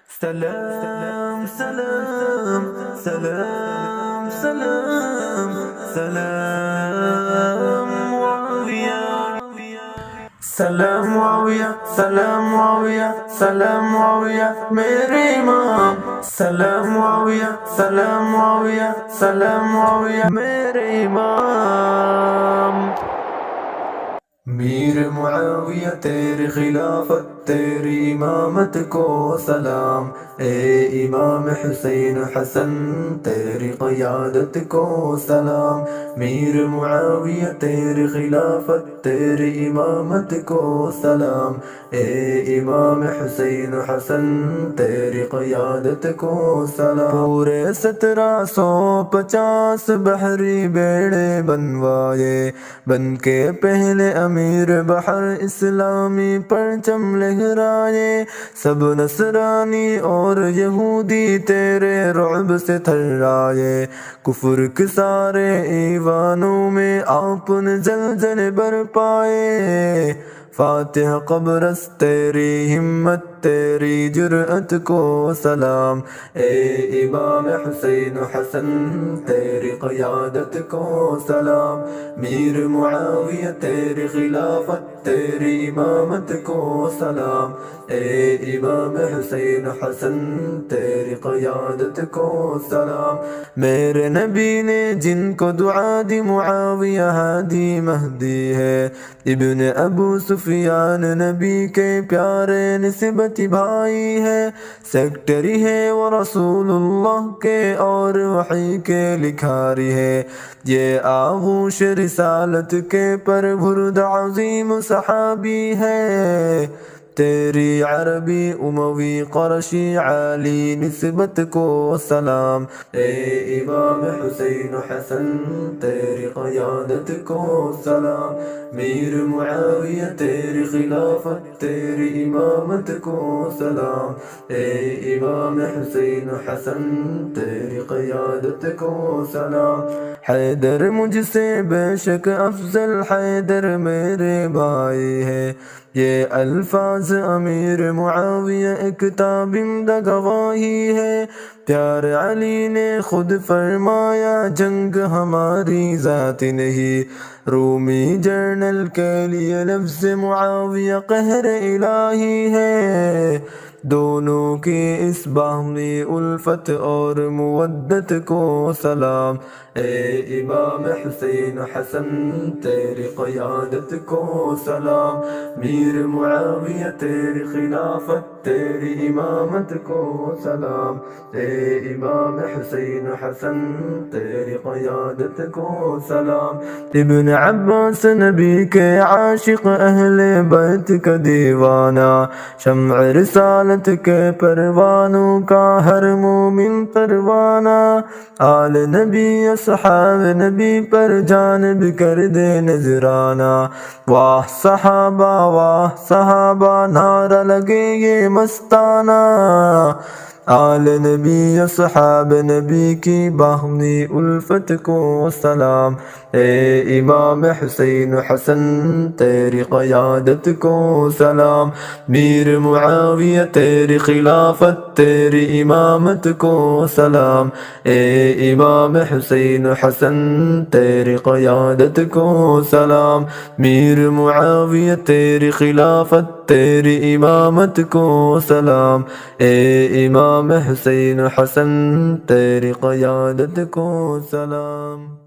سلام سلام سلام سلام سلام معاویہ سلام معاویہ سلام معاویہ سلام معاویہ میرے امام سلام معاویہ سلام معاویہ سلام معاویہ میرے امام میر معاویہ تیری خلافت تیری امامت کو سلام اے امام حسین حسن تیری قیادت کو سلام میر معاویہ تیری خلافت تیری امامت کو سلام اے امام حسین حسن تیری قیادت کو سلام پورے 1750 بحری بیڑے بنوائے بن کے پہلے امیر بحر اسلامی پرچم لہرائے سب نصرانی اور یہودی تیرے رعب سے تھرائے کفر کے سارے ایوانوں میں آپ نے زلزلے برپائے فاتح قبرص تیری ہمت تیری جرأت کو سلام اے امام حسین حسن تیری قیادت کو سلام میر معاویہ تیری خلافت تیری امامت کو سلام اے امام حسین حسن تیری قیادت کو سلام میرے نبی نے جن کو دعا دی معاویہ ہادی مہدی ہے ابن ابو سفیان نبی کے پیارے نسبتی بھائی ہے سیکٹری ہے وہ رسول اللہ کے اور وحی کے لکھاری ہے یہ آغوش رسالت کے پربرد عظیم صحابی ہے تیری عربی اموی قرشی عالی نسبت کو سلام اے امام حسین حسن تیری قیادت کو سلام میر معاویہ تیری خلافت تیری امامت کو سلام اے امام حسین حسن تیری قیادت کو سلام حیدر مجھ سے بے شک افضل حیدر میرے بھائی ہے یہ الفاظ امیر معاویہ ایک تابندہ گواہی ہے پیارے علی نے خود فرمایا جنگ ہماری ذاتی نہیں رومی جرنل کے لیے لفظ معاویہ قہر الہی ہے دونوں کی اس باہمی الفت اور مودت کو سلام اے امام حسین حسن تیری قیادت کو سلام میر معاویہ تیری خلافت تیری امامت کو سلام اے امام حسین حسن تیری قیادت کو سلام ابن عباس نبی کے عاشق اہل بیت کا دیوانہ شمع رسالت کے پروانوں کا ہر مومن پروانہ آل نبی اصحاب نبی پر جانب کر دے نذرانہ واہ صحابہ نعرہ لگے یہ مستانہ آل نبی اصحاب نبی کی باہمی الفت کو سلام اے امام حسین حسن تیری قیادت کو سلام میر معاویہ تیری خلافت تیری امامت کو سلام اے امام حسین حسن تیری قیادت کو سلام میر معاویہ تیری خلافت تیری امامت کو سلام اے امام حسین حسن تیری قیادت کو سلام